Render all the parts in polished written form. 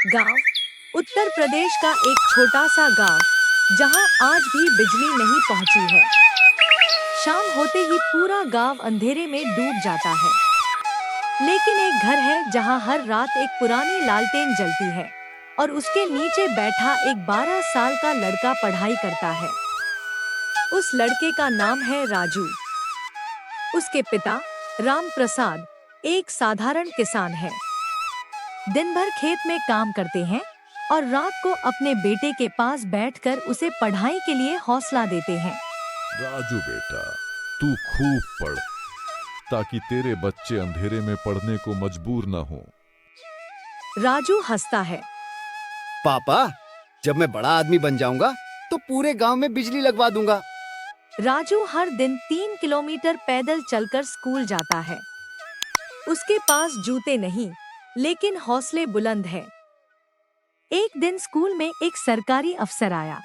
गांव उत्तर प्रदेश का एक छोटा सा गांव जहां आज भी बिजली नहीं पहुंची है। शाम होते ही पूरा गांव अंधेरे में डूब जाता है। लेकिन एक घर है जहां हर रात एक पुरानी लालटेन जलती है और उसके नीचे बैठा एक 12 साल का लड़का पढ़ाई करता है। उस लड़के का नाम है राजू। उसके पिता राम प्रसाद एक साधारण किसान है। दिन भर खेत में काम करते हैं और रात को अपने बेटे के पास बैठकर उसे पढ़ाई के लिए हौसला देते हैं। राजू बेटा, तू खूब पढ़ ताकि तेरे बच्चे अंधेरे में पढ़ने को मजबूर न हो। राजू हंसता है। पापा, जब मैं बड़ा आदमी बन जाऊंगा तो पूरे गांव में बिजली लगवा दूंगा। राजू हर दिन 3 किलोमीटर पैदल चलकर स्कूल जाता है। उसके पास जूते नहीं, लेकिन हौसले बुलंद हैं। एक दिन स्कूल में एक सरकारी अफसर आया।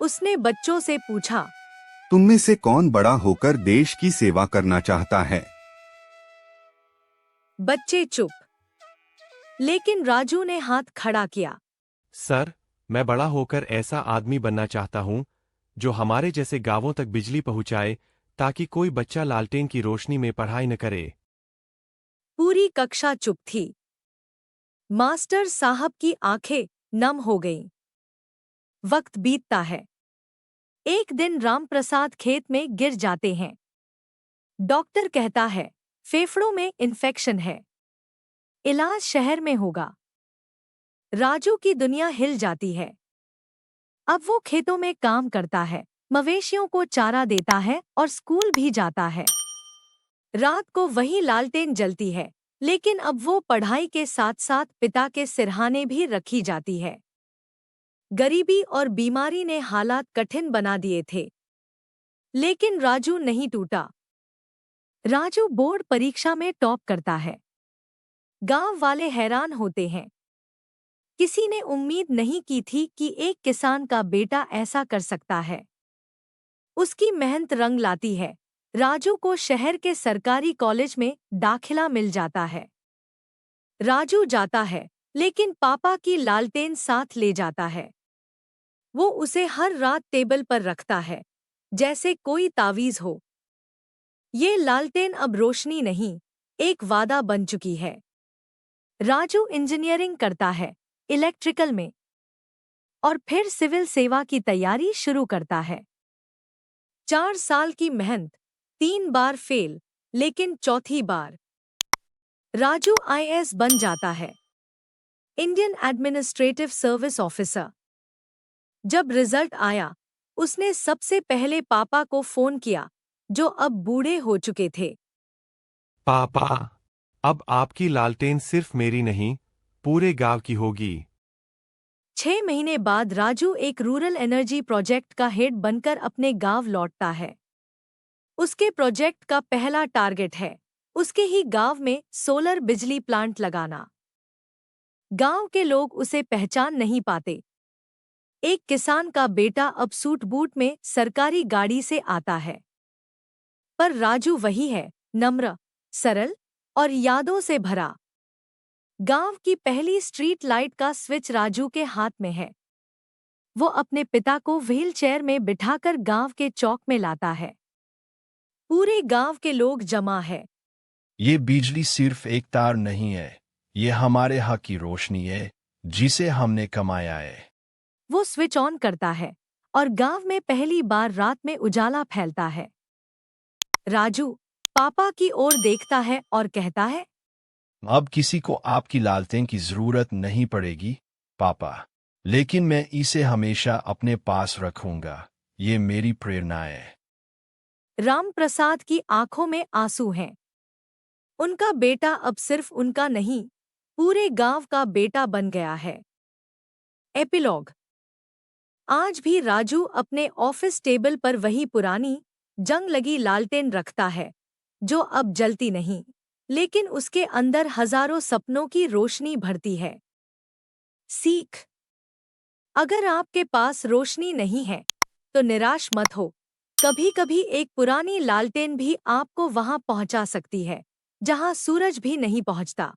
उसने बच्चों से पूछा, तुम में से कौन बड़ा होकर देश की सेवा करना चाहता है? बच्चे चुप। लेकिन राजू ने हाथ खड़ा किया। सर, मैं बड़ा होकर ऐसा आदमी बनना चाहता हूँ जो हमारे जैसे गांवों तक बिजली पहुँचाए ताकि कोई बच्चा लालटेन की रोशनी में पढ़ाई न करे। पूरी कक्षा चुप थी। मास्टर साहब की आंखें नम हो गईं। वक्त बीतता है। एक दिन रामप्रसाद खेत में गिर जाते हैं। डॉक्टर कहता है, फेफड़ों में इन्फेक्शन है, इलाज शहर में होगा। राजू की दुनिया हिल जाती है। अब वो खेतों में काम करता है, मवेशियों को चारा देता है और स्कूल भी जाता है। रात को वही लालटेन जलती है, लेकिन अब वो पढ़ाई के साथ साथ पिता के सिरहाने भी रखी जाती है। गरीबी और बीमारी ने हालात कठिन बना दिए थे, लेकिन राजू नहीं टूटा। राजू बोर्ड परीक्षा में टॉप करता है। गांव वाले हैरान होते हैं। किसी ने उम्मीद नहीं की थी कि एक किसान का बेटा ऐसा कर सकता है। उसकी मेहनत रंग लाती है। राजू को शहर के सरकारी कॉलेज में दाखिला मिल जाता है। राजू जाता है, लेकिन पापा की लालटेन साथ ले जाता है। वो उसे हर रात टेबल पर रखता है, जैसे कोई तावीज हो। ये लालटेन अब रोशनी नहीं, एक वादा बन चुकी है। राजू इंजीनियरिंग करता है, इलेक्ट्रिकल में, और फिर सिविल सेवा की तैयारी शुरू करता है। 4 साल की मेहनत, 3 बार फेल, लेकिन चौथी बार राजू आईएएस बन जाता है, इंडियन एडमिनिस्ट्रेटिव सर्विस ऑफिसर। जब रिजल्ट आया, उसने सबसे पहले पापा को फोन किया, जो अब बूढ़े हो चुके थे। पापा, अब आपकी लालटेन सिर्फ मेरी नहीं, पूरे गांव की होगी। 6 महीने बाद राजू एक रूरल एनर्जी प्रोजेक्ट का हेड बनकर अपने गांव लौटता है। उसके प्रोजेक्ट का पहला टारगेट है उसके ही गांव में सोलर बिजली प्लांट लगाना। गांव के लोग उसे पहचान नहीं पाते। एक किसान का बेटा अब सूट बूट में सरकारी गाड़ी से आता है। पर राजू वही है, नम्र, सरल और यादों से भरा। गांव की पहली स्ट्रीट लाइट का स्विच राजू के हाथ में है। वो अपने पिता को व्हीलचेयर में बिठाकर गांव के चौक में लाता है। पूरे गांव के लोग जमा है। ये बिजली सिर्फ एक तार नहीं है, ये हमारे हक की रोशनी है, जिसे हमने कमाया है। वो स्विच ऑन करता है और गांव में पहली बार रात में उजाला फैलता है। राजू पापा की ओर देखता है और कहता है, अब किसी को आपकी लालटेन की जरूरत नहीं पड़ेगी पापा, लेकिन मैं इसे हमेशा अपने पास रखूंगा। ये मेरी प्रेरणा है। रामप्रसाद की आंखों में आंसू हैं। उनका बेटा अब सिर्फ उनका नहीं, पूरे गांव का बेटा बन गया है। एपिलॉग। आज भी राजू अपने ऑफिस टेबल पर वही पुरानी, जंग लगी लालटेन रखता है, जो अब जलती नहीं, लेकिन उसके अंदर हजारों सपनों की रोशनी भरती है। सीख। अगर आपके पास रोशनी नहीं है, तो निराश मत हो। कभी-कभी एक पुरानी लालटेन भी आपको वहां पहुंचा सकती है, जहां सूरज भी नहीं पहुंचता।